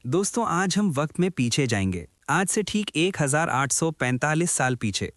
दोस्तों आज हम वक्त में पीछे जाएंगे। आज से ठीक 1845 साल पीछे।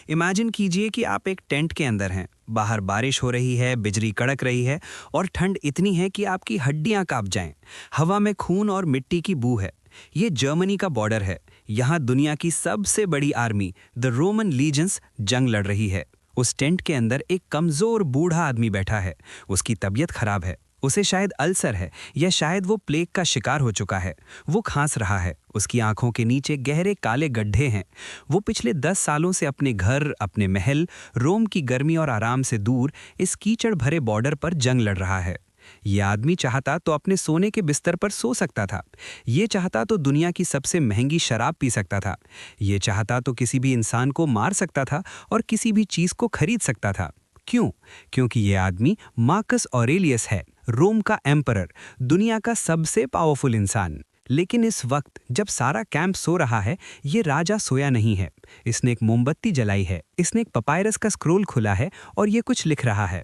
इमेजिन कीजिए कि आप एक टेंट के अंदर हैं। बाहर बारिश हो रही है, बिजली कड़क रही है और ठंड इतनी है कि आपकी हड्डियां कांप जाएं। हवा में खून और मिट्टी की बू है। ये जर्मनी का बॉर्डर है। यहाँ दुनिया की सबसे बड़ी आर्मी द रोमन लीजेंस जंग लड़ रही है। उस टेंट के अंदर एक कमजोर बूढ़ा आदमी बैठा है। उसकी तबीयत खराब है। उसे शायद अल्सर है या शायद वो प्लेग का शिकार हो चुका है। वो खांस रहा है। उसकी आंखों के नीचे गहरे काले गड्ढे हैं। वो पिछले 10 सालों से अपने घर, अपने महल, रोम की गर्मी और आराम से दूर इस कीचड़ भरे बॉर्डर पर जंग लड़ रहा है। ये आदमी चाहता तो अपने सोने के बिस्तर पर सो सकता था। ये चाहता तो दुनिया की सबसे महंगी शराब पी सकता था। ये चाहता तो किसी भी इंसान को मार सकता था और किसी भी चीज को खरीद सकता था। क्यों? क्योंकि ये आदमी मार्कस ऑरेलियस है, रोम का एम्परर, दुनिया का सबसे पावरफुल इंसान। लेकिन इस वक्त जब सारा कैंप सो रहा है, ये राजा सोया नहीं है। इसने एक मोमबत्ती जलाई है, इसने एक पपायरस का स्क्रोल खुला है और ये कुछ लिख रहा है।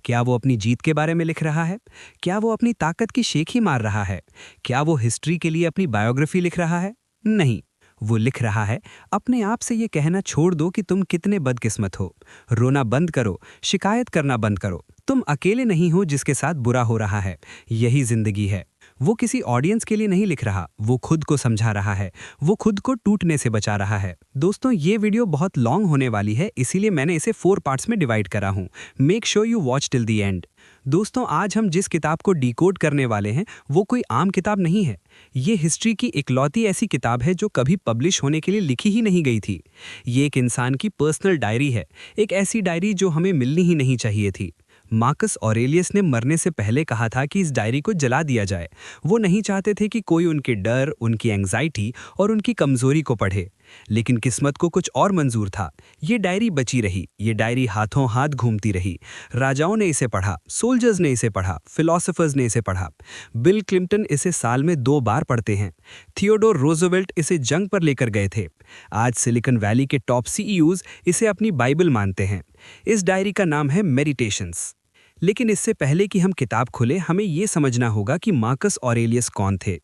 क्या वो अपनी जीत के बारे में लिख रहा है? क्या वो अपनी ताकत की शेख ही मार रहा है? क्या वो हिस्ट्री के लिए अपनी बायोग्राफी लिख रहा है? नहीं, वो लिख रहा है अपने आप से ये कहना छोड़ दो कि तुम कितने बदकिस्मत हो। रोना बंद करो, शिकायत करना बंद करो। तुम अकेले नहीं हो जिसके साथ बुरा हो रहा है। यही जिंदगी है। वो किसी ऑडियंस के लिए नहीं लिख रहा, वो खुद को समझा रहा है। वो खुद को टूटने से बचा रहा है। दोस्तों ये वीडियो बहुत लॉन्ग होने वाली है, इसीलिए मैंने इसे 4 पार्ट्स में डिवाइड करा हूं। Make sure you watch till the end. दोस्तों आज हम जिस किताब को डिकोड करने वाले हैं वो कोई आम किताब नहीं है। ये हिस्ट्री की इकलौती ऐसी किताब है जो कभी पब्लिश होने के लिए लिखी ही नहीं गई थी। ये एक इंसान की पर्सनल डायरी है, एक ऐसी डायरी जो हमें मिलनी ही नहीं चाहिए थी। मार्कस ऑरेलियस ने मरने से पहले कहा था कि इस डायरी को जला दिया जाए। वो नहीं चाहते थे कि कोई उनके डर, उनकी एंग्जाइटी और उनकी कमजोरी को पढ़े। लेकिन किस्मत को कुछ और मंजूर था। ये डायरी बची रही। ये डायरी हाथों हाथ घूमती रही। राजाओं ने इसे पढ़ा, सोल्जर्स ने इसे पढ़ा, फिलोसोफर्स ने इसे पढ़ा। बिल क्लिंटन इसे साल में 2 बार पढ़ते हैं। थियोडोर रोजवेल्ट इसे जंग पर लेकर गए थे। आज सिलिकॉन वैली के टॉप सीईओज इसे अपनी बाइबल मानते हैं। इस डायरी का नाम है मेडिटेशंस। लेकिन इससे पहले कि हम किताब खोलें, हमें ये समझना होगा कि मार्कस ऑरेलियस कौन थे,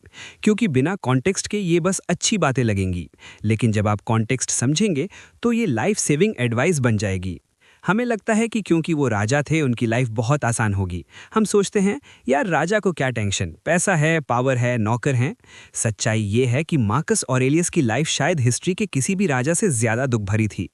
क्योंकि बिना कॉन्टेक्स्ट के ये बस अच्छी बातें लगेंगी। लेकिन जब आप कॉन्टेक्स्ट समझेंगे तो ये लाइफ सेविंग एडवाइस बन जाएगी। हमें लगता है कि क्योंकि वो राजा थे उनकी लाइफ बहुत आसान होगी। हम सोचते हैं यार राजा को क्या टेंशन, पैसा है, पावर है, नौकर हैं। सच्चाई ये है कि मार्कस ऑरेलियस की लाइफ शायद हिस्ट्री के किसी भी राजा से ज्यादा दुख भरी थी।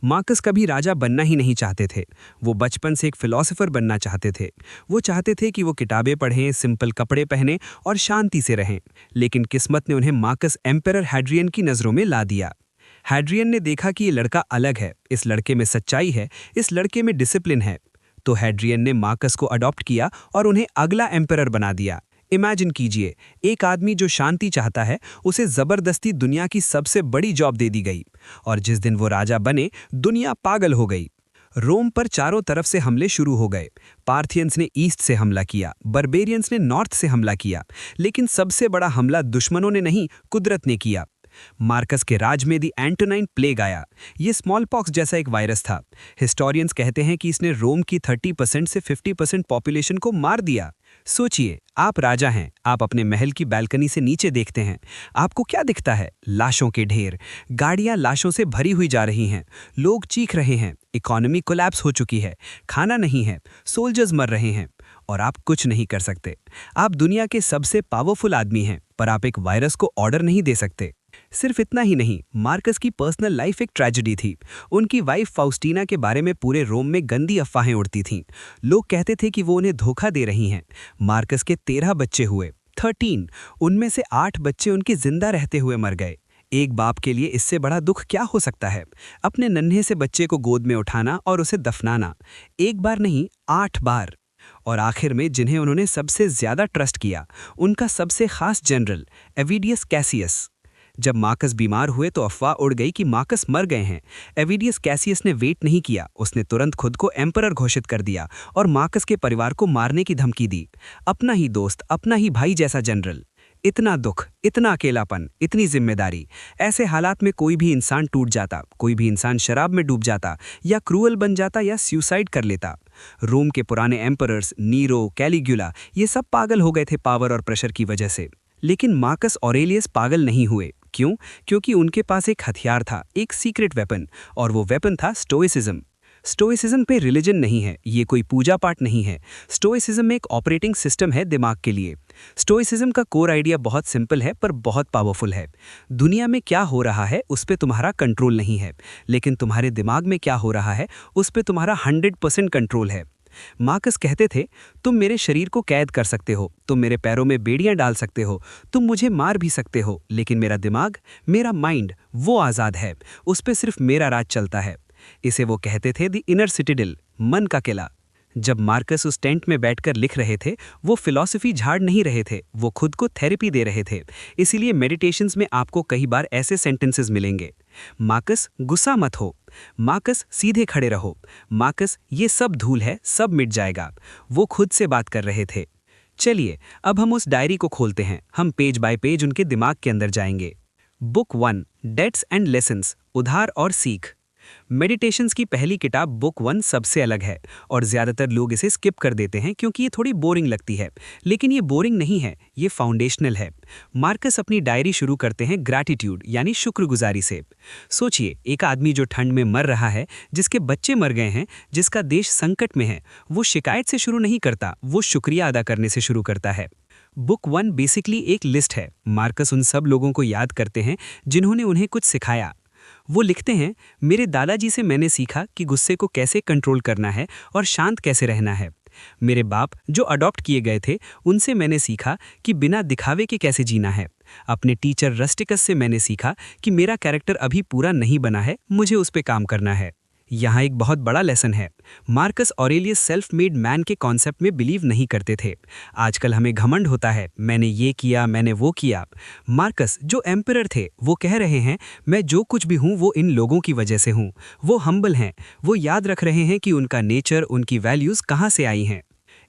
मार्कस कभी राजा बनना ही नहीं चाहते थे। वो बचपन से एक फिलोसोफर बनना चाहते थे। वो चाहते थे कि वो किताबें पढ़ें, सिंपल कपड़े पहनें और शांति से रहें। लेकिन किस्मत ने उन्हें मार्कस एम्परर हैड्रियन की नज़रों में ला दिया। हैड्रियन ने देखा कि ये लड़का अलग है, इस लड़के में सच्चाई है, इस लड़के में डिसिप्लिन है। तो हैड्रियन ने मार्कस को अडॉप्ट किया और उन्हें अगला एम्परर बना दिया। इमेजिन कीजिए, एक आदमी जो शांति चाहता है उसे जबरदस्ती दुनिया की सबसे बड़ी जॉब दे दी गई। और जिस दिन वो राजा बने, दुनिया पागल हो गई। रोम पर चारों तरफ से हमले शुरू हो गए। पार्थियंस ने ईस्ट से हमला किया, बर्बेरियंस ने नॉर्थ से हमला किया। लेकिन सबसे बड़ा हमला दुश्मनों ने नहीं, कुदरत ने किया। मार्कस के राज में दी एंटोनाइन प्लेग आया। ये स्मॉल पॉक्स जैसा एक वायरस था। हिस्टोरियंस कहते हैं कि इसने रोम की 30% से 50% पॉपुलेशन को मार दिया। सोचिए, आप राजा हैं, आप अपने महल की बालकनी से नीचे देखते हैं। आपको क्या दिखता है? लाशों के ढेर, गाड़ियां लाशों से भरी हुई जा रही हैं, लोग चीख रहे हैं, इकोनॉमी कोलैप्स हो चुकी है, खाना नहीं है, सोल्जर्स मर रहे हैं और आप कुछ नहीं कर सकते। आप दुनिया के सबसे पावरफुल आदमी हैं, पर आप एक वायरस को ऑर्डर नहीं दे सकते। सिर्फ इतना ही नहीं, मार्कस की पर्सनल लाइफ एक ट्रेजेडी थी। उनकी वाइफ फाउस्टीना के बारे में पूरे रोम में गंदी अफवाहें उड़ती थीं। लोग कहते थे कि वो उन्हें धोखा दे रही हैं। मार्कस के 13 बच्चे हुए, 13। उनमें से 8 बच्चे उनके जिंदा रहते हुए मर गए। एक बाप के लिए इससे बड़ा दुख क्या हो सकता है? अपने नन्हे से बच्चे को गोद में उठाना और उसे दफनाना। एक बार नहीं, 8 बार। और आखिर में जिन्हें उन्होंने सबसे ज्यादा ट्रस्ट किया, उनका सबसे खास जनरल एविडियस कैसियस। जब मार्कस बीमार हुए तो अफवाह उड़ गई कि मार्कस मर गए हैं। एविडियस कैसियस ने वेट नहीं किया, उसने तुरंत खुद को एम्परर घोषित कर दिया और मार्कस के परिवार को मारने की धमकी दी। अपना ही दोस्त, अपना ही भाई जैसा जनरल। इतना दुख, इतना अकेलापन, इतनी जिम्मेदारी। ऐसे हालात में कोई भी इंसान टूट जाता, कोई भी इंसान शराब में डूब जाता या क्रूअल बन जाता या सुसाइड कर लेता। रोम के पुराने एम्परर्स नीरो, कैलिगुला, ये सब पागल हो गए थे पावर और प्रेशर की वजह से। लेकिन मार्कस ऑरेलियस पागल नहीं हुए। क्यों? क्योंकि उनके पास एक हथियार था, एक सीक्रेट वेपन, और वो वेपन था स्टोइसिज्म। स्टोइसिज्म पे रिलीजन नहीं है, ये कोई पूजा पाठ नहीं है। स्टोइसिज्म एक ऑपरेटिंग सिस्टम है दिमाग के लिए। स्टोइसिज्म का कोर आइडिया बहुत सिंपल है पर बहुत पावरफुल है। दुनिया में क्या हो रहा है उस पे तुम्हारा कंट्रोल नहीं है, लेकिन तुम्हारे दिमाग में क्या हो रहा है उस पे तुम्हारा 100% कंट्रोल है। मार्कस कहते थे, तुम मेरे शरीर को कैद कर सकते हो, तुम मेरे पैरों में बेड़ियां डाल सकते हो, तुम मुझे मार भी सकते हो, लेकिन मेरा दिमाग, मेरा माइंड, वो आज़ाद है, उस पे सिर्फ मेरा राज चलता है। इसे वो कहते थे द इनर सिटिडल, मन का किला। जब मार्कस उस टेंट में बैठकर लिख रहे थे, वो फिलॉसफी झाड़ नहीं रहे थे, वो खुद को थेरेपी दे रहे थे। इसीलिए मेडिटेशंस में आपको कई बार ऐसे सेंटेंसेस मिलेंगे, मार्कस गुस्सा मत हो, मार्कस सीधे खड़े रहो, मार्कस ये सब धूल है, सब मिट जाएगा। वो खुद से बात कर रहे थे। चलिए अब हम उस डायरी को खोलते हैं, हम पेज बाय पेज उनके दिमाग के अंदर जाएंगे। बुक 1, डेट्स एंड लेसन्स, उधार और सीख। मेडिटेशंस की पहली किताब बुक 1 सबसे अलग है और ज़्यादातर लोग इसे स्किप कर देते हैं क्योंकि ये थोड़ी बोरिंग लगती है, लेकिन ये बोरिंग नहीं है, ये फाउंडेशनल है। मार्कस अपनी डायरी शुरू करते हैं ग्रैटिट्यूड यानी शुक्रगुजारी से। सोचिए, एक आदमी जो ठंड में मर रहा है, जिसके बच्चे मर गए हैं, जिसका देश संकट में है, वो शिकायत से शुरू नहीं करता, वो शुक्रिया अदा करने से शुरू करता है। बुक 1 बेसिकली एक लिस्ट है। मार्कस उन सब लोगों को याद करते हैं जिन्होंने उन्हें कुछ सिखाया। वो लिखते हैं, मेरे दादाजी से मैंने सीखा कि गुस्से को कैसे कंट्रोल करना है और शांत कैसे रहना है। मेरे बाप जो अडॉप्ट किए गए थे, उनसे मैंने सीखा कि बिना दिखावे के कैसे जीना है। अपने टीचर रस्टिकस से मैंने सीखा कि मेरा कैरेक्टर अभी पूरा नहीं बना है, मुझे उस पे काम करना है। यहाँ एक बहुत बड़ा लेसन है। Marcus Aurelius self made man के कॉन्सेप्ट में बिलीव नहीं करते थे। आजकल हमें घमंड होता है, मैंने ये किया, मैंने वो किया। मार्कस जो एम्परर थे, वो कह रहे हैं, मैं जो कुछ भी हूँ वो इन लोगों की वजह से हूँ। वो हम्बल हैं, वो याद रख रहे हैं कि उनका नेचर, उनकी वैल्यूज़ कहाँ से आई हैं।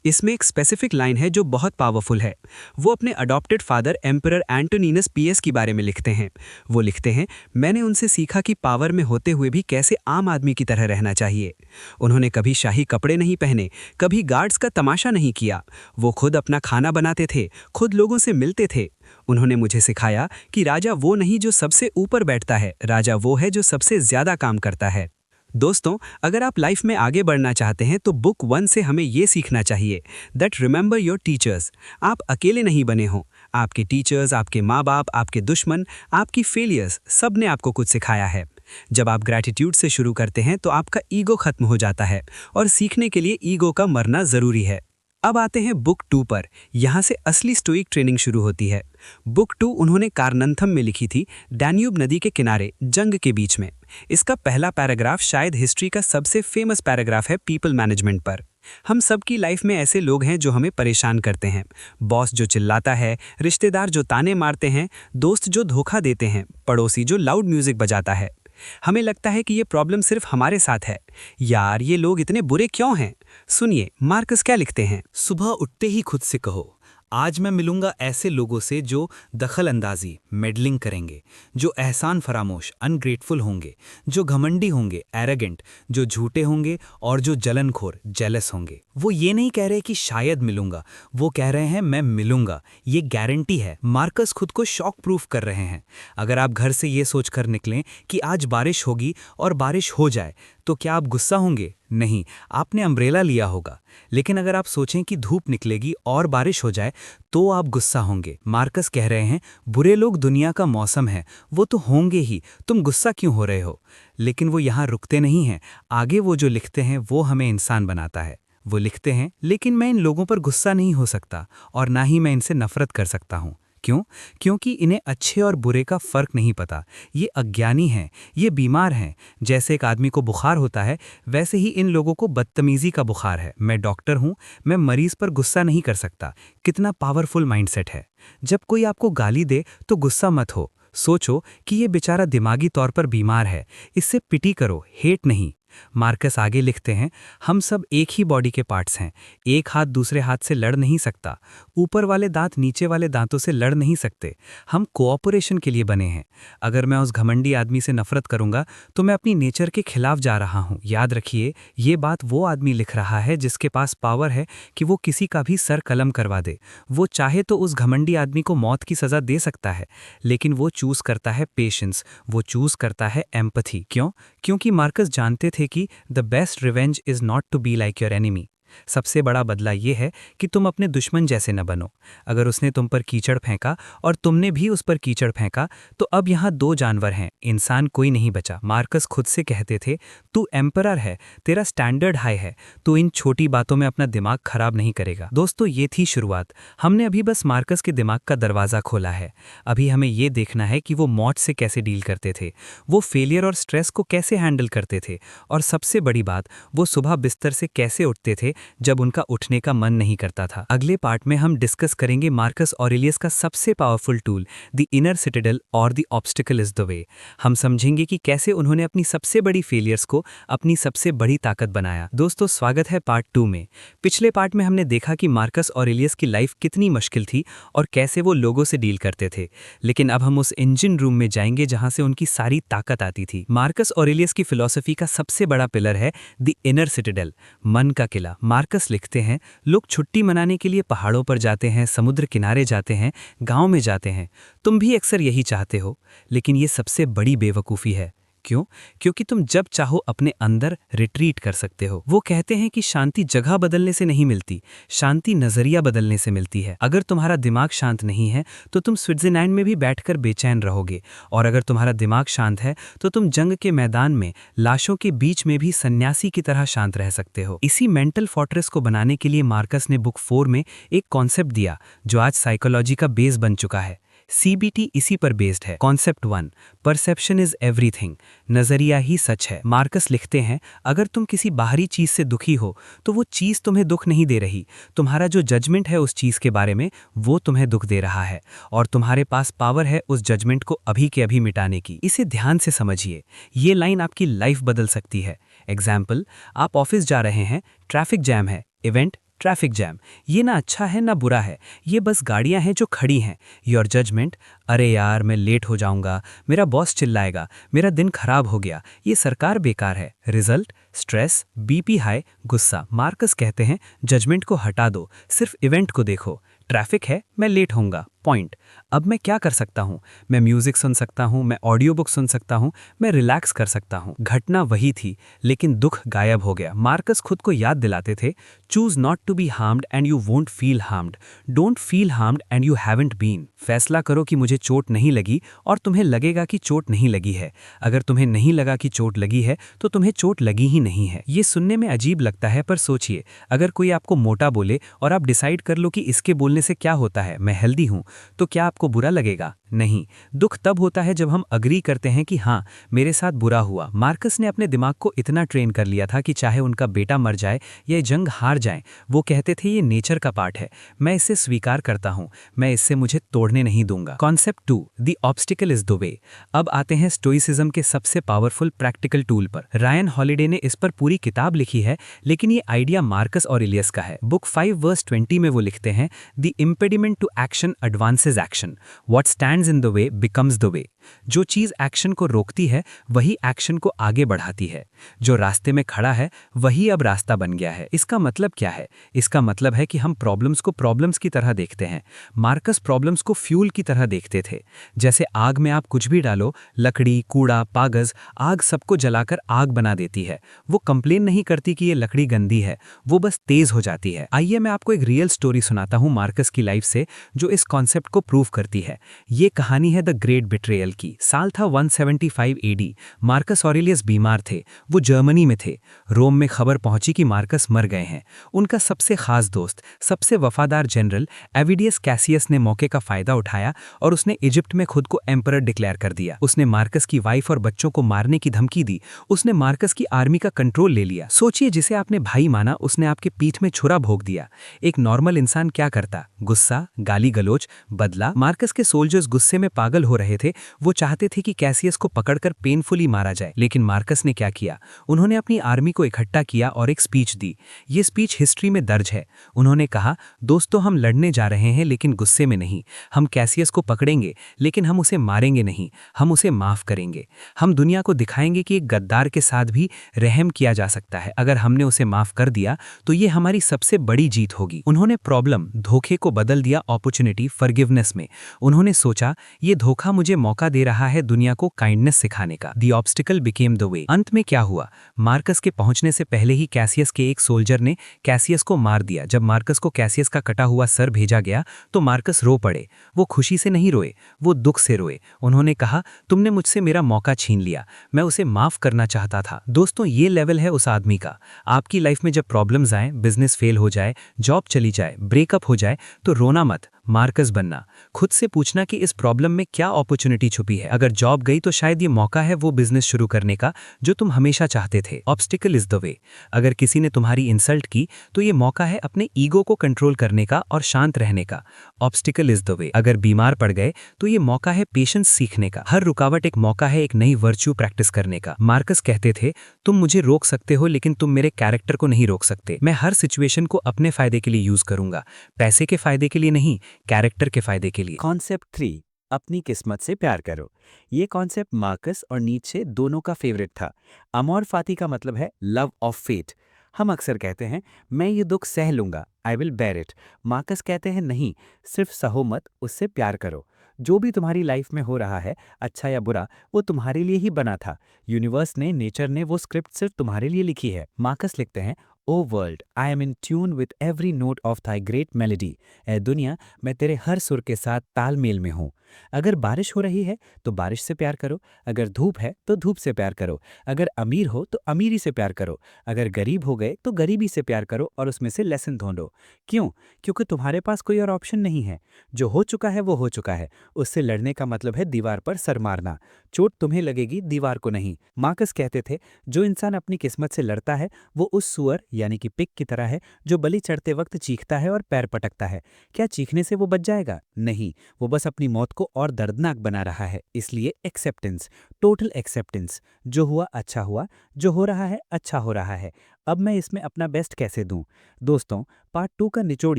इसमें एक स्पेसिफिक लाइन है जो बहुत पावरफुल है। वो अपने adopted father emperor Antoninus PS के बारे में लिखते हैं। वो लिखते हैं, मैंने उनसे सीखा कि पावर में होते हुए भी कैसे आम आदमी की तरह रहना चाहिए। उन्होंने कभी शाही कपड़े नहीं पहने, कभी गार्ड्स का तमाशा नहीं किया। वो खुद अपना खाना बनाते थे, खुद लोगों से मिलते थे। उन्होंने मुझे सिखाया कि राजा वो नहीं जो सबसे ऊपर बैठता है, राजा वो है जो सबसे ज्यादा काम करता है। दोस्तों, अगर आप लाइफ में आगे बढ़ना चाहते हैं तो बुक 1 से हमें ये सीखना चाहिए दैट रिमेंबर योर टीचर्स। आप अकेले नहीं बने हो। आपके टीचर्स, आपके माँ बाप, आपके दुश्मन, आपकी फेलियर्स, सब ने आपको कुछ सिखाया है। जब आप ग्रैटिट्यूड से शुरू करते हैं तो आपका ईगो खत्म हो जाता है और सीखने के लिए ईगो का मरना ज़रूरी है। अब आते हैं बुक 2 पर। यहाँ से असली स्टोइक ट्रेनिंग शुरू होती है। बुक 2 उन्होंने कारनंथम में लिखी थी, डैन्यूब नदी के किनारे, जंग के बीच में। इसका पहला पैराग्राफ शायद हिस्ट्री का सबसे फेमस पैराग्राफ है पीपल मैनेजमेंट पर। हम सबकी लाइफ में ऐसे लोग हैं जो हमें परेशान करते हैं। बॉस जो चिल्लाता है, रिश्तेदार जो ताने मारते हैं, दोस्त जो धोखा देते हैं, पड़ोसी जो लाउड म्यूजिक बजाता है। हमें लगता है कि ये प्रॉब्लम सिर्फ हमारे साथ है। यार, ये लोग इतने बुरे क्यों हैं? सुनिए मार्कस क्या लिखते हैं। सुबह उठते ही खुद से कहो, आज मैं मिलूंगा ऐसे लोगों से जो दखल अंदाजी, मेडलिंग करेंगे, जो एहसान फरामोश, अनग्रेटफुल होंगे, जो घमंडी होंगे, एरोगेंट, जो झूठे होंगे और जो जलनखोर, जेलस होंगे। वो ये नहीं कह रहे कि शायद मिलूंगा, वो कह रहे हैं मैं मिलूंगा, ये गारंटी है। मार्कस खुद को शॉक प्रूफ कर रहे हैं। अगर आप घर से ये सोचकर निकलें कि आज बारिश होगी और बारिश हो जाए, तो क्या आप गुस्सा होंगे? नहीं, आपने अम्ब्रेला लिया होगा। लेकिन अगर आप सोचें कि धूप निकलेगी और बारिश हो जाए, तो आप गुस्सा होंगे। मार्कस कह रहे हैं, बुरे लोग दुनिया का मौसम है, वो तो होंगे ही, तुम गुस्सा क्यों हो रहे हो? लेकिन वो यहाँ रुकते नहीं हैं। आगे वो जो लिखते हैं वो हमें इंसान बनाता है। वो लिखते हैं, लेकिन मैं इन लोगों पर गुस्सा नहीं हो सकता और ना ही मैं इनसे नफरत कर सकता हूँ। क्यों? क्योंकि इन्हें अच्छे और बुरे का फर्क नहीं पता। ये अज्ञानी हैं, ये बीमार हैं। जैसे एक आदमी को बुखार होता है, वैसे ही इन लोगों को बदतमीजी का बुखार है। मैं डॉक्टर हूँ, मैं मरीज पर गुस्सा नहीं कर सकता। कितना पावरफुल माइंडसेट है। जब कोई आपको गाली दे तो गुस्सा मत हो। सोचो कि ये बेचारा दिमागी तौर पर बीमार है, इससे पिटी करो, हेट नहीं। मार्कस आगे लिखते हैं, हम सब एक ही बॉडी के पार्ट्स हैं। एक हाथ दूसरे हाथ से लड़ नहीं सकता, ऊपर वाले दांत नीचे वाले दांतों से लड़ नहीं सकते। हम कोऑपरेशन के लिए बने हैं। अगर मैं उस घमंडी आदमी से नफरत करूंगा तो मैं अपनी नेचर के खिलाफ जा रहा हूं। याद रखिए, ये बात वो आदमी लिख रहा है जिसके पास पावर है कि वो किसी का भी सर कलम करवा दे। वो चाहे तो उस घमंडी आदमी को मौत की सजा दे सकता है, लेकिन वो चूज करता है पेशेंस, वो चूज करता है एम्पैथी। क्यों? क्योंकि मार्कस जानते थे कि the best revenge is not to be like your enemy. सबसे बड़ा बदला यह है कि तुम अपने दुश्मन जैसे न बनो। अगर उसने तुम पर कीचड़ फेंका और तुमने भी उस पर कीचड़ फेंका तो अब यहाँ दो जानवर हैं, इंसान कोई नहीं बचा। मार्कस खुद से कहते थे, तू एम्परर है, तेरा स्टैंडर्ड हाई है, तू इन छोटी बातों में अपना दिमाग खराब नहीं करेगा। दोस्तों, ये थी शुरुआत। हमने अभी बस मार्कस के दिमाग का दरवाज़ा खोला है। अभी हमें ये देखना है कि वो मौत से कैसे डील करते थे, वो फेलियर और स्ट्रेस को कैसे हैंडल करते थे, और सबसे बड़ी बात, वो सुबह बिस्तर से कैसे उठते थे जब उनका उठने का मन नहीं करता था। अगले पार्ट में हम डिस्कस करेंगे मार्कस ऑरेलियस का सबसे powerful tool, the inner citadel और the obstacle is the way. हम समझेंगे कि कैसे उन्होंने अपनी सबसे बड़ी फेलियर्स को अपनी सबसे बड़ी ताकत बनाया। दोस्तों, स्वागत है पार्ट 2 में। पिछले पार्ट में हमने देखा कि मार्कस ऑरेलियस की लाइफ कितनी मुश्किल थी और कैसे वो लोगों से डील करते थे, लेकिन अब हम उस इंजन रूम में जाएंगे जहां से उनकी सारी ताकत आती थी। मार्कस ऑरेलियस की फिलॉसफी का सबसे बड़ा पिलर है द इनर सिटाडेल, मन का किला। मार्कस लिखते हैं, लोग छुट्टी मनाने के लिए पहाड़ों पर जाते हैं, समुद्र किनारे जाते हैं, गांव में जाते हैं। तुम भी अक्सर यही चाहते हो, लेकिन ये सबसे बड़ी बेवकूफ़ी है। क्यों? क्योंकि तुम जब चाहो अपने अंदर रिट्रीट कर सकते हो। वो कहते हैं कि शांति जगह बदलने से नहीं मिलती, शांति नजरिया बदलने से मिलती है। अगर तुम्हारा दिमाग शांत नहीं है तो तुम स्विट्जरलैंड में भी बैठकर बेचैन रहोगे, और अगर तुम्हारा दिमाग शांत है तो तुम जंग के मैदान में लाशों के बीच में भी सन्यासी की तरह शांत रह सकते हो। इसी मेंटल फोर्ट्रेस को बनाने के लिए मार्कस ने बुक 4 में एक कॉन्सेप्ट दिया जो आज साइकोलॉजी का बेस बन चुका है। CBT इसी पर बेस्ड है। कॉन्सेप्ट 1, परसेप्शन इज एवरीथिंग, नजरिया ही सच है। मार्कस लिखते हैं, अगर तुम किसी बाहरी चीज से दुखी हो तो वो चीज तुम्हें दुख नहीं दे रही, तुम्हारा जो जजमेंट है उस चीज के बारे में वो तुम्हें दुख दे रहा है, और तुम्हारे पास पावर है उस जजमेंट को अभी के अभी मिटाने की। इसे ध्यान से समझिए, ये लाइन आपकी लाइफ बदल सकती है। एग्जाम्पल, आप ऑफिस जा रहे हैं, ट्रैफिक जैम है। Event, traffic jam. ये ना अच्छा है ना बुरा है, ये बस गाड़ियां हैं जो खड़ी हैं। योर जजमेंट, अरे यार मैं लेट हो जाऊंगा, मेरा बॉस चिल्लाएगा, मेरा दिन खराब हो गया, ये सरकार बेकार है। रिजल्ट, स्ट्रेस, बीपी हाई, गुस्सा। मार्कस कहते हैं, जजमेंट को हटा दो, सिर्फ इवेंट को देखो। ट्रैफिक है, मैं लेट होऊंगा, पॉइंट। अब मैं क्या कर सकता हूँ? मैं म्यूजिक सुन सकता हूँ, मैं ऑडियो बुक सुन सकता हूँ, मैं रिलैक्स कर सकता हूँ। घटना वही थी, लेकिन दुख गायब हो गया। मार्कस खुद को याद दिलाते थे, choose not to be harmed and you won't feel harmed, don't feel harmed and you haven't been. फैसला करो कि मुझे चोट नहीं लगी, और तुम्हें लगेगा कि चोट नहीं लगी है। अगर तुम्हें नहीं लगा कि चोट लगी है तो तुम्हें चोट लगी ही नहीं है। ये सुनने में अजीब लगता है, पर सोचिए, अगर कोई आपको मोटा बोले और आप डिसाइड कर लो कि इसके बोलने से क्या होता है, मैं हेल्दी हूँ, तो क्या आपको बुरा लगेगा? नहीं। दुख तब होता है जब हम अग्री करते हैं कि हाँ, मेरे साथ बुरा हुआ। मार्कस ने अपने दिमाग को इतना ट्रेन कर लिया था कि चाहे उनका बेटा मर जाए या जंग हार जाए, वो कहते थे ये नेचर का पार्ट है, मैं इसे स्वीकार करता हूँ, मैं इससे मुझे तोड़ने नहीं दूंगा। Concept 2, the obstacle is the वे। अब आते हैं स्टोइसिज्म के सबसे पावरफुल प्रैक्टिकल टूल पर। रायन हॉलिडे ने इस पर पूरी किताब लिखी है, लेकिन ये आइडिया मार्कस ऑरेलियस का है। बुक 5 वर्स 20 में वो लिखते हैं, the impediment to action advances action, what stands in the way becomes the way. जो चीज एक्शन को रोकती है वही एक्शन को आगे बढ़ाती है। जो रास्ते में खड़ा है वही अब रास्ता बन गया है। इसका मतलब क्या है? इसका मतलब है कि हम प्रॉब्लम्स को प्रॉब्लम्स की तरह देखते हैं। मार्कस प्रॉब्लम्स को फ्यूल की तरह देखते थे। जैसे आग में आप कुछ भी डालो, लकड़ी, कूड़ा, कागज, आग सबको जलाकर आग बना देती है। वो कंप्लेन नहीं करती कि ये लकड़ी गंदी है, वो बस तेज हो जाती है। आइए मैं आपको एक रियल स्टोरी सुनाता हूँ मार्कस की लाइफ से, जो इस कॉन्सेप्ट को प्रूव करती है। ये कहानी है द ग्रेट बिट्रेयल की। साल था 175 एडी। मार्कस ऑरेलियस बीमार थे, वो जर्मनी में थे। रोम में खबर पहुंची कि मार्कस मर गए हैं। उनका सबसे खास दोस्त, सबसे वफादार जनरल एविडियस कैसियस ने मौके का फायदा उठाया और उसने इजिप्ट में खुद को एम्परर डिक्लेयर कर दिया। उसने मार्कस की वाइफ और बच्चों को मारने की धमकी दी। उसने मार्कस की आर्मी का कंट्रोल ले लिया। सोचिए, जिसे आपने भाई माना उसने आपके पीठ में छुरा भोंक दिया। एक नॉर्मल इंसान क्या करता? गुस्सा, गाली गलोच, बदला। मार्कस के सोल्जर्स गुस्से में पागल हो रहे थे। वो चाहते थे कि कैसियस को पकड़कर पेनफुली मारा जाए, लेकिन मार्कस ने क्या किया? उन्होंने अपनी आर्मी को इकट्ठा किया और एक स्पीच दी। ये स्पीच हिस्ट्री में दर्ज है। उन्होंने कहा, दोस्तों, हम लड़ने जा रहे हैं लेकिन गुस्से में नहीं। हम कैसियस को पकड़ेंगे लेकिन हम उसे मारेंगे नहीं, हम उसे माफ करेंगे। हम दुनिया को दिखाएंगे कि एक गद्दार के साथ भी रहम किया जा सकता है। अगर हमने उसे माफ कर दिया तो ये हमारी सबसे बड़ी जीत होगी। उन्होंने प्रॉब्लम, धोखे को बदल दिया अपॉर्चुनिटी, फॉरगिवनेस में। उन्होंने सोचा, ये धोखा मुझे मौका दे रहा है दुनिया को काइंडनेस सिखाने का। The obstacle became the way. अंत में क्या हुआ? मार्कस के पहुंचने से पहले ही कैसियस के एक सोल्जर ने कैसियस को मार दिया। जब मार्कस को कैसियस का कटा हुआ सर भेजा गया तो मार्कस रो पड़े। वो खुशी से नहीं रोए, वो दुख से रोए। उन्होंने कहा, तुमने मुझसे मेरा मौका छीन लिया, मैं उसे माफ करना चाहता था। दोस्तों, ये लेवल है उस आदमी का। आपकी लाइफ में जब प्रॉब्लम्स आए, बिजनेस फेल हो जाए, जॉब चली जाए, ब्रेकअप हो जाए, तो रोना मत, मार्कस बनना। खुद से पूछना कि इस प्रॉब्लम में क्या अपॉर्चुनिटी छुपी है। अगर जॉब गई तो शायद ये मौका है वो बिजनेस शुरू करने का जो तुम हमेशा चाहते थे। ऑब्स्टिकल इज द वे। अगर किसी ने तुम्हारी इंसल्ट की तो ये मौका है अपने ईगो को कंट्रोल करने का और शांत रहने का। ऑब्स्टिकल इज द वे। अगर बीमार पड़ गए तो ये मौका है पेशेंस सीखने का। हर रुकावट एक मौका है एक नई वर्च्यू प्रैक्टिस करने का। मार्कस कहते थे, तुम मुझे रोक सकते हो लेकिन तुम मेरे कैरेक्टर को नहीं रोक सकते। मैं हर सिचुएशन को अपने फायदे के लिए यूज करूंगा, पैसे के फायदे के लिए नहीं, कैरेक्टर के फायदे के लिए। कॉन्सेप्ट 3, अपनी किस्मत से प्यार करो। ये कॉन्सेप्ट मार्कस और नीत्शे दोनों का फेवरेट था। अमोर फाती का मतलब है लव ऑफ फेट। हम अक्सर कहते हैं, मैं ये दुख सह लूंगा, I will bear it. Marcus कहते हैं, नहीं, सिर्फ सहो मत, उससे प्यार करो। जो भी तुम्हारी लाइफ में हो रहा है, अच्छा या बुरा, वो तुम्हारे लिए ही बना था। यूनिवर्स ने, नेचर ने वो स्क्रिप्ट सिर्फ तुम्हारे लिए लिखी है। मार्कस लिखते हैं, O world, I am in tune with every note of thy great melody. ए दुनिया, मैं तेरे हर सुर के साथ तालमेल में हूँ। अगर बारिश हो रही है तो बारिश से प्यार करो, अगर धूप है तो धूप से प्यार करो, अगर अमीर हो तो अमीरी से प्यार करो, अगर गरीब हो गए तो गरीबी से प्यार करो और उसमें से लेसन ढूंढो। क्यों? क्योंकि तुम्हारे पास कोई और ऑप्शन नहीं है। जो हो चुका है वो हो चुका है। उससे लड़ने का मतलब है दीवार पर सर मारना। चोट तुम्हें लगेगी, दीवार को नहीं। मार्कस कहते थे, जो इंसान अपनी किस्मत से लड़ता है वो उस सुअर यानी कि पिग की तरह है जो बलि चढ़ते वक्त चीखता है और पैर पटकता है। क्या चीखने से वो बच जाएगा? नहीं, वो बस अपनी मौत को और दर्दनाक बना रहा है। इसलिए एक्सेप्टेंस, टोटल एक्सेप्टेंस। जो हुआ अच्छा हुआ, जो हो रहा है अच्छा हो रहा है। अब मैं इसमें अपना बेस्ट कैसे दूं? दोस्तों, पार्ट 2 का निचोड़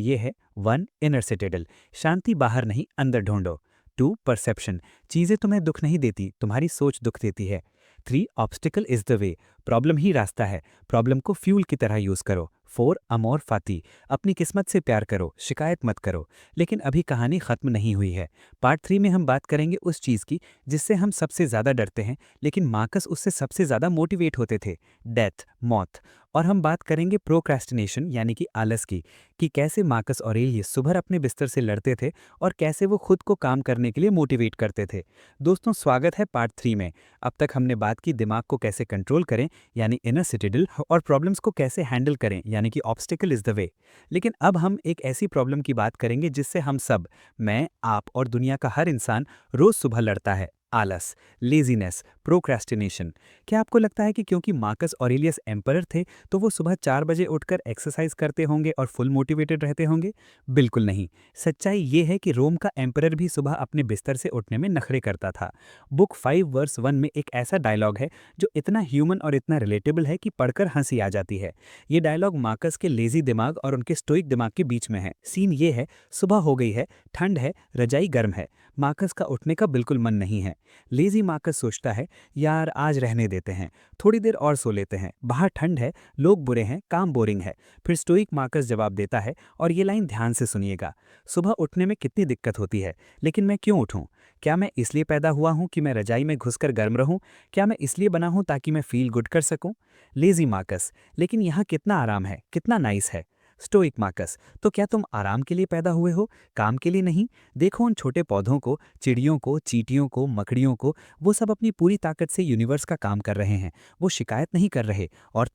ये है। 1, इनर सिटाडेल, शांति बाहर नहीं अंदर ढूंढो। 2, परसेप्शन, चीजें तुम्हें दुख नहीं देती, तुम्हारी सोच दुख देती है। 3, obstacle is the way, problem ही रास्ता है, प्रॉब्लम को फ्यूल की तरह यूज करो। 4, अमोर फाती, अपनी किस्मत से प्यार करो, शिकायत मत करो। लेकिन अभी कहानी खत्म नहीं हुई है। पार्ट 3 में हम बात करेंगे उस चीज की जिससे हम सबसे ज्यादा डरते हैं, लेकिन मार्कस उससे सबसे ज्यादा मोटिवेट होते थे, डेथ, मौत। और हम बात करेंगे प्रोक्रेस्टिनेशन यानी कि आलस की, कि कैसे मार्कस ऑरेलियस सुबह अपने बिस्तर से लड़ते थे और कैसे वो खुद को काम करने के लिए मोटिवेट करते थे। दोस्तों, स्वागत है पार्ट 3 में। अब तक हमने बात की दिमाग को कैसे कंट्रोल करें यानी इनर सिटाडेल, और प्रॉब्लम्स को कैसे हैंडल करें यानी कि ऑब्स्टिकल इज द वे। लेकिन अब हम एक ऐसी प्रॉब्लम की बात करेंगे जिससे हम सब, मैं, आप और दुनिया का हर इंसान रोज सुबह लड़ता है, आलस, लेजीनेस, प्रोक्रेस्टिनेशन। क्या आपको लगता है कि क्योंकि मार्कस ऑरेलियस एम्परर थे तो वो सुबह 4 बजे उठकर एक्सरसाइज करते होंगे और फुल मोटिवेटेड रहते होंगे? बिल्कुल नहीं। सच्चाई ये है कि रोम का एम्परर भी सुबह अपने बिस्तर से उठने में नखरे करता था। बुक 5 वर्स 1 में एक ऐसा डायलॉग है जो इतना ह्यूमन और इतना रिलेटेबल है कि पढ़कर हंसी आ जाती है। ये डायलॉग मार्कस के लेजी दिमाग और उनके स्टोइक दिमाग के बीच में है। सीन ये है, सुबह हो गई है, ठंड है, रजाई गर्म है, मार्कस का उठने का बिल्कुल मन नहीं है। लेजी मार्कस सोचता है, यार आज रहने देते हैं, थोड़ी देर और सो लेते हैं, बाहर ठंड है, लोग बुरे हैं, काम बोरिंग है। फिर स्टोइक मार्कस जवाब देता है, और ये लाइन ध्यान से सुनिएगा, सुबह उठने में कितनी दिक्कत होती है, लेकिन मैं क्यों उठूं? क्या मैं इसलिए पैदा हुआ हूं कि मैं रजाई में घुसकर गर्म रहूं? क्या मैं इसलिए बना हूं ताकि मैं फील गुड कर सकूं? लेजी मार्कस, लेकिन यहाँ कितना आराम है, कितना नाइस है। स्टोइक मार्कस, तो क्या तुम आराम के लिए पैदा हुए हो, काम के लिए नहीं? देखो उन छोटे पौधों को, चिड़ियों को, चींटियों को, मकड़ियों को, वो सब अपनी पूरी ताकत से यूनिवर्स का काम कर रहे हैं, वो शिकायत नहीं कर रहे। और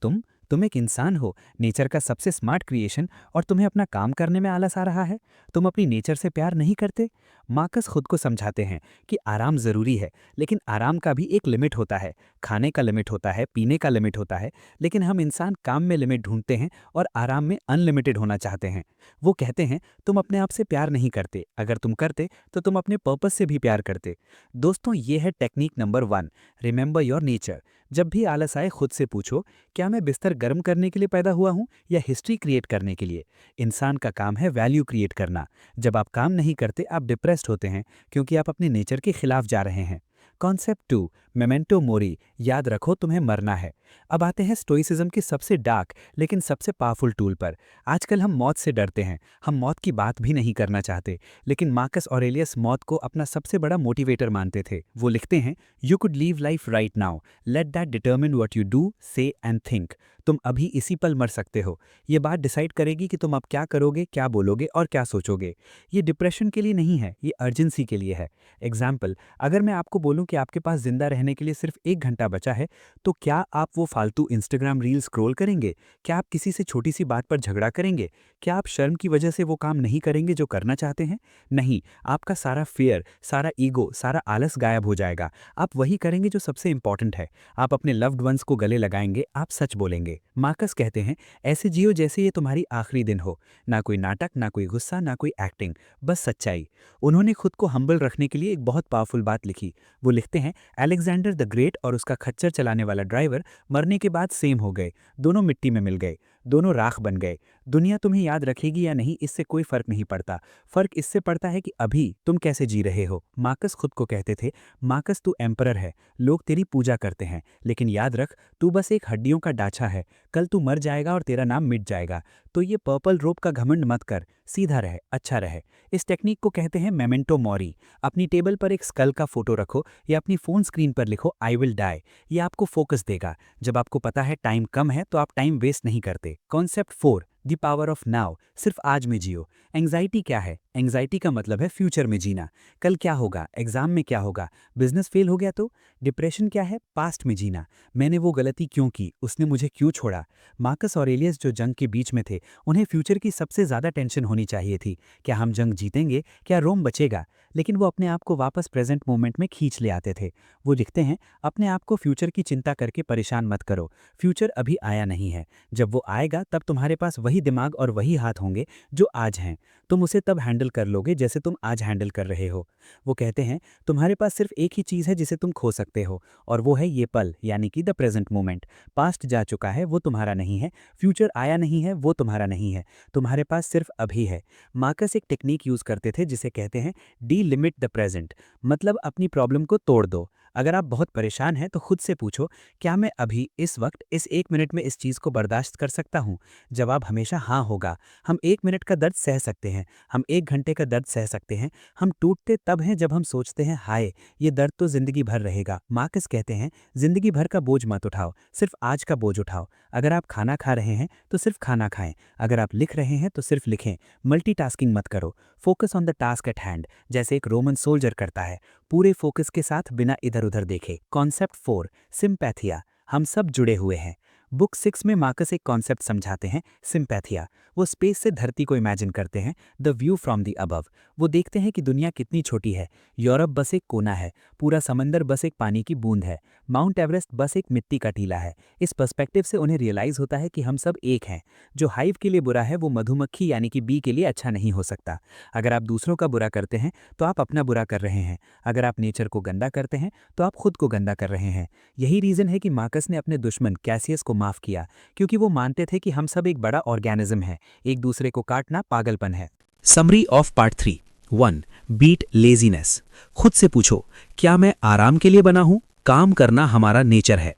तुम एक इंसान हो, नेचर का सबसे स्मार्ट क्रिएशन, और तुम्हें अपना काम करने में आलस आ रहा है। तुम अपनी नेचर से प्यार नहीं करते। मार्कस खुद को समझाते हैं कि आराम ज़रूरी है, लेकिन आराम का भी एक लिमिट होता है। खाने का लिमिट होता है, पीने का लिमिट होता है, लेकिन हम इंसान काम में लिमिट ढूंढते हैं और आराम में अनलिमिटेड होना चाहते हैं। वो कहते हैं तुम अपने आप से प्यार नहीं करते, अगर तुम करते तो तुम अपने पर्पस से भी प्यार करते। दोस्तों, ये है technique number 1, remember your nature. जब भी आलस आए खुद से पूछो, क्या मैं बिस्तर गर्म करने के लिए पैदा हुआ हूँ या हिस्ट्री क्रिएट करने के लिए? इंसान का काम है वैल्यू क्रिएट करना। जब आप काम नहीं करते, आप डिप्रेस्ड होते हैं क्योंकि आप अपने नेचर के खिलाफ जा रहे हैं। कॉन्सेप्ट 2, मेमेंटो मोरी, याद रखो तुम्हें मरना है। अब आते हैं स्टोइसिज्म की सबसे डार्क लेकिन सबसे पावरफुल टूल पर। आजकल हम मौत से डरते हैं, हम मौत की बात भी नहीं करना चाहते, लेकिन मार्कस ऑरेलियस मौत को अपना सबसे बड़ा मोटिवेटर मानते थे। वो लिखते हैं, you could leave life right now, let that determine what you do, से एंड थिंक। तुम अभी इसी पल मर सकते हो। ये बात डिसाइड करेगी कि तुम अब क्या करोगे, क्या बोलोगे और क्या सोचोगे। ये डिप्रेशन के लिए नहीं है, ये अर्जेंसी के लिए है। एग्जाम्पल, अगर मैं आपको बोलूं कि आपके पास जिंदा रहने के लिए सिर्फ 1 घंटा बचा है, तो क्या आप वो फालतू इंस्टाग्राम रील स्क्रॉल करेंगे? क्या आप किसी से छोटी सी बात पर झगड़ा करेंगे? क्या आप शर्म की वजह से वो काम नहीं करेंगे जो करना चाहते हैं? नहीं, आपका सारा फियर, सारा ईगो, सारा आलस गायब हो जाएगा। आप वही करेंगे जो सबसे इंपॉर्टेंट है। आप अपने लव्ड वंस को गले लगाएंगे, आप सच बोलेंगे। मार्कस कहते हैं, ऐसे जियो जैसे ये तुम्हारी आखिरी दिन हो। ना कोई नाटक, ना कोई गुस्सा, ना कोई एक्टिंग, बस सच्चाई। उन्होंने खुद को हम्बल रखने के लिए एक बहुत पावरफुल बात लिखी। वो लिखते हैं, अलेक्जेंडर द ग्रेट और उसका खच्चर चलाने वाला ड्राइवर मरने के बाद सेम हो गए, दोनों मिट्टी में मिल गए, दोनों राख बन गए। दुनिया तुम्हें याद रखेगी या नहीं, इससे कोई फर्क नहीं पड़ता। फर्क इससे पड़ता है कि अभी तुम कैसे जी रहे हो। मार्कस खुद को कहते थे, मार्कस तू एम्परर है, लोग तेरी पूजा करते हैं, लेकिन याद रख तू बस एक हड्डियों का डांचा है। कल तू मर जाएगा और तेरा नाम मिट जाएगा। तो ये पर्पल रोब का घमंड मत कर, सीधा रहे, अच्छा रहे। इस टेक्निक को कहते हैं मेमेंटो मॉरी। अपनी टेबल पर एक स्कल का फोटो रखो या अपनी फोन स्क्रीन पर लिखो, आई विल डाई। ये आपको फोकस देगा। जब आपको पता है टाइम कम है तो आप टाइम वेस्ट नहीं करते। Concept 4, the power of now, सिर्फ आज में जियो। एंग्जाइटी क्या है? एंग्जाइटी का मतलब है फ्यूचर में जीना। कल क्या होगा, एग्जाम में क्या होगा, बिजनेस फेल हो गया तो? डिप्रेशन क्या है? पास्ट में जीना। मैंने वो गलती क्यों की, उसने मुझे क्यों छोड़ा? मार्कस ऑरेलियस जो जंग के बीच में थे, उन्हें फ्यूचर की सबसे ज्यादा टेंशन होनी चाहिए थी। क्या हम जंग जीतेंगे, क्या रोम बचेगा? लेकिन वो अपने आप को वापस प्रेजेंट मोमेंट में खींच ले आते थे। वो लिखते हैं, अपने आप को फ्यूचर की चिंता करके परेशान मत करो। फ्यूचर अभी आया नहीं है, जब वो आएगा तब तुम्हारे पास वही दिमाग और वही हाथ होंगे जो आज हैं। तुम उसे तब हैंडल कर लोगे जैसे तुम आज हैंडल कर रहे हो। वो कहते हैं, तुम्हारे पास सिर्फ एक ही चीज़ है जिसे तुम खो सकते हो, और वो है ये पल, यानी कि द प्रेजेंट मोमेंट। पास्ट जा चुका है, वो तुम्हारा नहीं है। फ्यूचर आया नहीं है, वो तुम्हारा नहीं है। तुम्हारे पास सिर्फ अभी है। मार्कस एक टेक्निक यूज़ करते थे जिसे कहते हैं डी लिमिट द प्रेजेंट, मतलब अपनी प्रॉब्लम को तोड़ दो। अगर आप बहुत परेशान हैं तो खुद से पूछो, क्या मैं अभी इस वक्त इस 1 मिनट में इस चीज़ को बर्दाश्त कर सकता हूँ? जवाब हमेशा हाँ होगा। हम 1 मिनट का दर्द सह सकते हैं, हम 1 घंटे का दर्द सह सकते हैं। हम टूटते तब हैं जब हम सोचते हैं, हाय ये दर्द तो जिंदगी भर रहेगा। मार्कस कहते हैं, जिंदगी भर का बोझ मत उठाओ, सिर्फ आज का बोझ उठाओ। अगर आप खाना खा रहे हैं तो सिर्फ खाना खाएं, अगर आप लिख रहे हैं तो सिर्फ लिखें। मल्टीटास्किंग मत करो, focus on the task at hand, जैसे एक रोमन सोल्जर करता है, पूरे फोकस के साथ बिना इधर उधर देखे। कॉन्सेप्ट 4, सिंपैथिया, हम सब जुड़े हुए हैं। बुक 6 में मार्कस एक कॉन्सेप्ट समझाते हैं, सिंपैथिया। वो स्पेस से धरती को इमेजिन करते हैं, the view from the above. वो देखते हैं कि दुनिया कितनी छोटी है। यूरोप बस एक कोना है, पूरा समंदर बस एक पानी की बूंद है, माउंट एवरेस्ट बस एक मिट्टी का टीला है। इस पर्सपेक्टिव से उन्हें रियलाइज होता है कि हम सब एक हैं। जो हाइव के लिए बुरा है वो मधुमक्खी यानी कि बी के लिए अच्छा नहीं हो सकता। अगर आप दूसरों का बुरा करते हैं तो आप अपना बुरा कर रहे हैं। अगर आप नेचर को गंदा करते हैं तो आप खुद को गंदा कर रहे हैं। यही रीजन है कि मार्कस ने अपने दुश्मन कैसियस को माफ किया, क्योंकि वो मानते थे कि हम सब एक बड़ा ऑर्गेनिज्म है, एक दूसरे को काटना पागलपन है। Summary of part 3। 1. Beat laziness. खुद से पूछो, क्या मैं आराम के लिए बना हूं? काम करना हमारा नेचर है।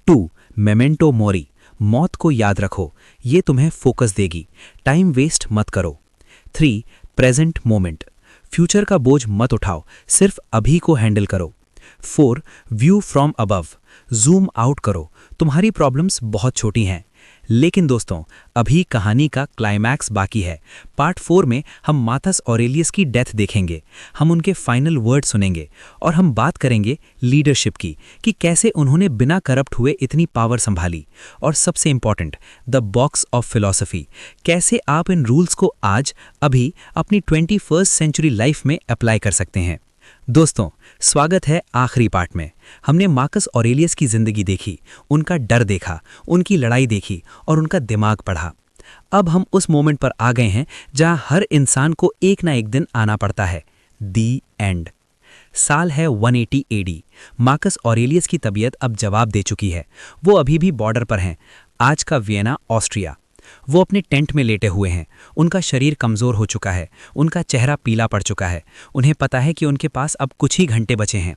2. Memento mori. मौत को याद रखो, ये तुम्हें फोकस देगी। टाइम वेस्ट मत करो। 3. Present moment. फ्यूचर का बोझ मत उठाओ, सिर्फ अभी को हैंडल करो। 4. View from above. Zoom out करो, तुम्हारी प्रॉब्लम्स बहुत छोटी हैं। लेकिन दोस्तों, अभी कहानी का क्लाइमैक्स बाकी है। पार्ट 4 में हम मार्कस ऑरेलियस की डेथ देखेंगे, हम उनके फाइनल वर्ड सुनेंगे और हम बात करेंगे लीडरशिप की कि कैसे उन्होंने बिना करप्ट हुए इतनी पावर संभाली। और सबसे important, the box of philosophy, कैसे आप इन रूल्स को आज अभी अपनी 21st सेंचुरी लाइफ में अप्लाई कर सकते हैं। दोस्तों, स्वागत है आखिरी पार्ट में। हमने मार्कस ऑरेलियस की जिंदगी देखी, उनका डर देखा, उनकी लड़ाई देखी और उनका दिमाग पढ़ा। अब हम उस मोमेंट पर आ गए हैं जहां हर इंसान को एक ना एक दिन आना पड़ता है, दी एंड। साल है 180 एडी। मार्कस ऑरेलियस की तबीयत अब जवाब दे चुकी है। वो अभी भी बॉर्डर पर हैं, आज का वियना, ऑस्ट्रिया। वो अपने टेंट में लेटे हुए हैं। उनका शरीर कमज़ोर हो चुका है, उनका चेहरा पीला पड़ चुका है। उन्हें पता है कि उनके पास अब कुछ ही घंटे बचे हैं।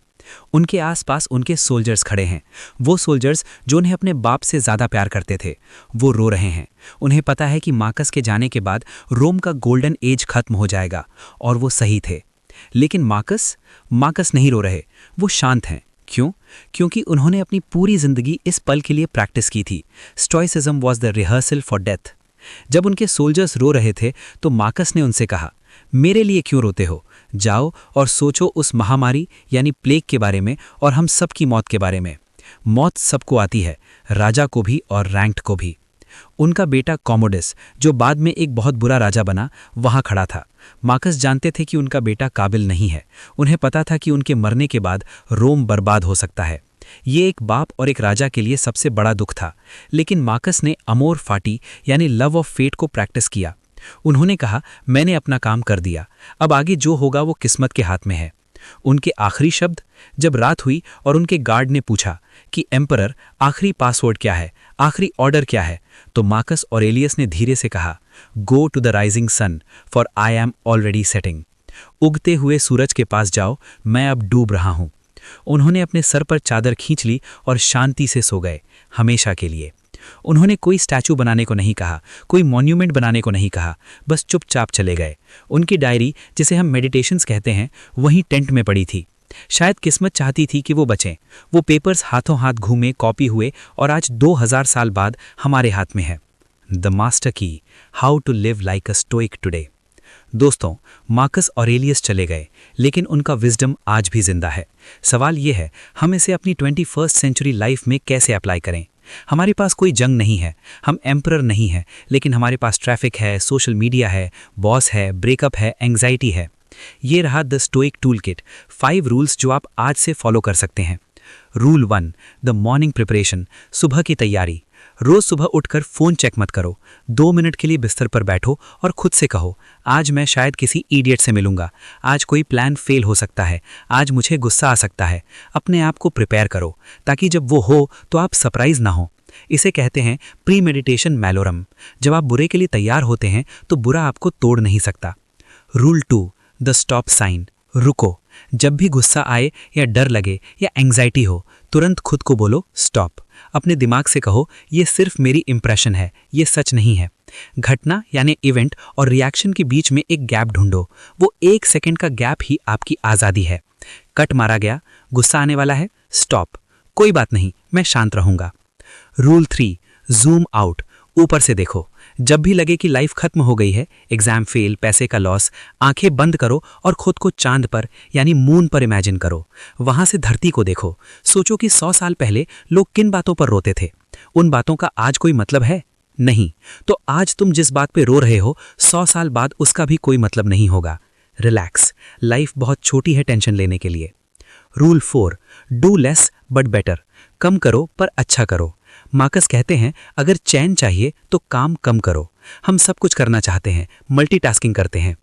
उनके आसपास उनके सोल्जर्स खड़े हैं, वो सोल्जर्स जो उन्हें अपने बाप से ज़्यादा प्यार करते थे। वो रो रहे हैं। उन्हें पता है कि मार्कस के जाने के बाद रोम का गोल्डन एज खत्म हो जाएगा, और वो सही थे। लेकिन मार्कस नहीं रो रहे, वो शांत हैं। क्यों? क्योंकि उन्होंने अपनी पूरी जिंदगी इस पल के लिए प्रैक्टिस की थी। Stoicism was the rehearsal for death. जब उनके सोल्जर्स रो रहे थे तो मार्कस ने उनसे कहा, मेरे लिए क्यों रोते हो? जाओ और सोचो उस महामारी यानी प्लेग के बारे में और हम सब की मौत के बारे में। मौत सबको आती है, राजा को भी और रैंक्ड को भी। उनका बेटा कॉमोडस, जो बाद में एक बहुत बुरा राजा बना, वहां खड़ा था। मार्कस जानते थे कि उनका बेटा काबिल नहीं है। उन्हें पता था कि उनके मरने के बाद रोम बर्बाद हो सकता है। ये एक बाप और एक राजा के लिए सबसे बड़ा दुख था। लेकिन मार्कस ने अमोर फाटी यानी लव ऑफ फेट को प्रैक्टिस किया। उन्होंने कहा, मैंने अपना काम कर दिया, अब आगे जो होगा वो किस्मत के हाथ में है। उनके आखिरी शब्द, जब रात हुई और उनके गार्ड ने पूछा कि एम्परर, आखिरी पासवर्ड क्या है, आखिरी ऑर्डर क्या है, तो मार्कस ऑरेलियस ने धीरे से कहा, go to the rising sun for I am already setting. उगते हुए सूरज के पास जाओ, मैं अब डूब रहा हूं। उन्होंने अपने सर पर चादर खींच ली और शांति से सो गए, हमेशा के लिए। उन्होंने कोई स्टैचू बनाने को नहीं कहा, कोई मॉन्यूमेंट बनाने को नहीं कहा, बस चुपचाप चले गए। उनकी डायरी, जिसे हम मेडिटेशंस कहते हैं, वहीं टेंट में पड़ी थी। शायद किस्मत चाहती थी कि वो बचें। वो पेपर्स हाथों हाथ घूमे, कॉपी हुए और आज 2000 साल बाद हमारे हाथ में है। The master key, how to live like a stoic today. दोस्तों, मार्कस ऑरेलियस चले गए, लेकिन उनका विजडम आज भी जिंदा है। सवाल ये है, हम इसे अपनी 21st सेंचुरी लाइफ में कैसे अप्लाई करें? हमारे पास कोई जंग नहीं है, हम एम्परर नहीं हैं, लेकिन हमारे पास ट्रैफिक है, सोशल मीडिया है, बॉस है, ब्रेकअप है, एंग्जाइटी है। ये रहा the stoic tool kit, 5 rules जो आप आज से फॉलो कर सकते हैं। रूल 1, द मॉर्निंग प्रिपरेशन, सुबह की तैयारी। रोज सुबह उठकर फ़ोन चेक मत करो। 2 मिनट के लिए बिस्तर पर बैठो और खुद से कहो, आज मैं शायद किसी इडियट से मिलूंगा, आज कोई प्लान फेल हो सकता है, आज मुझे गुस्सा आ सकता है। अपने आप को प्रिपेयर करो ताकि जब वो हो तो आप सरप्राइज ना हो। इसे कहते हैं प्री मेडिटेशन मैलोरम। जब आप बुरे के लिए तैयार होते हैं तो बुरा आपको तोड़ नहीं सकता। रूल 2, द स्टॉप साइन, रुको। जब भी गुस्सा आए या डर लगे या एंग्जाइटी हो, तुरंत खुद को बोलो स्टॉप। अपने दिमाग से कहो, ये सिर्फ मेरी इंप्रेशन है, ये सच नहीं है। घटना यानी इवेंट और रिएक्शन के बीच में एक गैप ढूंढो। वो 1 सेकंड का गैप ही आपकी आज़ादी है। कट मारा गया, गुस्सा आने वाला है, स्टॉप, कोई बात नहीं, मैं शांत रहूंगा। रूल 3, जूम आउट, ऊपर से देखो। जब भी लगे कि लाइफ खत्म हो गई है, एग्जाम फेल, पैसे का लॉस, आंखें बंद करो और खुद को चांद पर यानी मून पर इमेजिन करो। वहां से धरती को देखो। सोचो कि 100 साल पहले लोग किन बातों पर रोते थे। उन बातों का आज कोई मतलब है? नहीं। तो आज तुम जिस बात पे रो रहे हो, 100 साल बाद उसका भी कोई मतलब नहीं होगा। रिलैक्स, लाइफ बहुत छोटी है टेंशन लेने के लिए। Rule 4, do less but better, कम करो पर अच्छा करो। मार्कस कहते हैं, अगर चैन चाहिए तो काम कम करो। हम सब कुछ करना चाहते हैं, मल्टीटास्किंग करते हैं।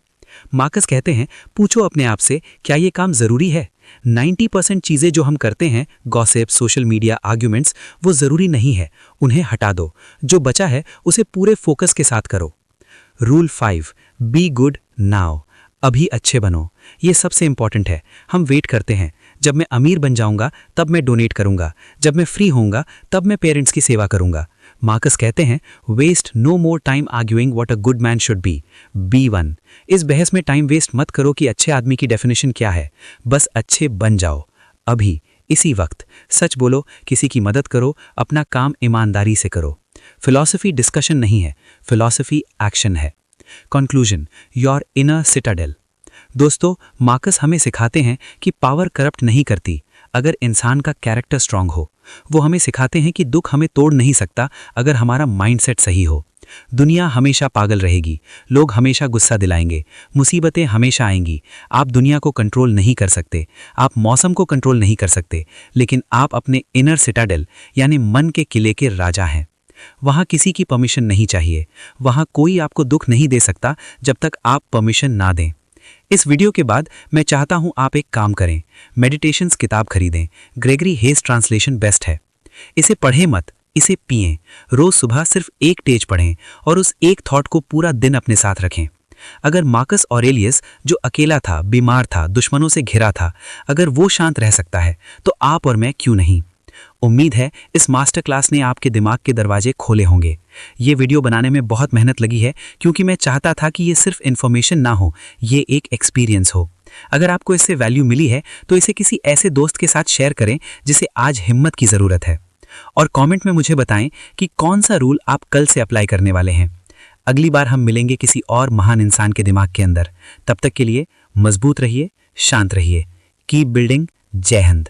मार्कस कहते हैं, पूछो अपने आप से, क्या ये काम जरूरी है? 90% चीजें जो हम करते हैं, गॉसिप, सोशल मीडिया, आर्ग्यूमेंट्स, वो जरूरी नहीं है, उन्हें हटा दो। जो बचा है उसे पूरे फोकस के साथ करो। रूल 5, बी गुड नाउ, अभी अच्छे बनो। ये सबसे इंपॉर्टेंट है। हम वेट करते हैं, जब मैं अमीर बन जाऊंगा तब मैं डोनेट करूंगा, जब मैं फ्री होऊंगा तब मैं पेरेंट्स की सेवा करूंगा। मार्कस कहते हैं, waste no more time arguing what a good man should be one. इस बहस में टाइम वेस्ट मत करो कि अच्छे आदमी की डेफिनेशन क्या है, बस अच्छे बन जाओ अभी, इसी वक्त। सच बोलो, किसी की मदद करो, अपना काम ईमानदारी से करो। फिलॉसफी डिस्कशन नहीं है, फिलॉसफी एक्शन है। Conclusion, your inner Citadel. दोस्तों, मार्कस हमें सिखाते हैं कि पावर करप्ट नहीं करती अगर इंसान का कैरेक्टर स्ट्रांग हो। वो हमें सिखाते हैं कि दुख हमें तोड़ नहीं सकता अगर हमारा माइंडसेट सही हो। दुनिया हमेशा पागल रहेगी, लोग हमेशा गुस्सा दिलाएंगे, मुसीबतें हमेशा आएंगी। आप दुनिया को कंट्रोल नहीं कर सकते, आप मौसम को कंट्रोल नहीं कर सकते, लेकिन आप अपने इनर सिटाडेल यानी मन के किले के राजा हैं। वहाँ किसी की परमिशन नहीं चाहिए, वहाँ कोई आपको दुख नहीं दे सकता जब तक आप परमिशन ना दें। इस वीडियो के बाद मैं चाहता हूं आप एक काम करें, मेडिटेशंस किताब खरीदें। ग्रेगरी हेस ट्रांसलेशन बेस्ट है। इसे पढ़ें मत, इसे पिएं। रोज सुबह सिर्फ एक पेज पढ़ें और उस एक थॉट को पूरा दिन अपने साथ रखें। अगर मार्कस ऑरेलियस, जो अकेला था, बीमार था, दुश्मनों से घिरा था, अगर वो शांत रह सकता है तो आप और मैं क्यों नहीं। उम्मीद है इस मास्टर क्लास ने आपके दिमाग के दरवाजे खोले होंगे। ये वीडियो बनाने में बहुत मेहनत लगी है क्योंकि मैं चाहता था कि ये सिर्फ इन्फॉर्मेशन ना हो, ये एक एक्सपीरियंस हो। अगर आपको इससे वैल्यू मिली है तो इसे किसी ऐसे दोस्त के साथ शेयर करें जिसे आज हिम्मत की ज़रूरत है। और कमेंट में मुझे बताएं कि कौन सा रूल आप कल से अप्लाई करने वाले हैं। अगली बार हम मिलेंगे किसी और महान इंसान के दिमाग के अंदर। तब तक के लिए मजबूत रहिए, शांत रहिए। Keep building. जय हिंद।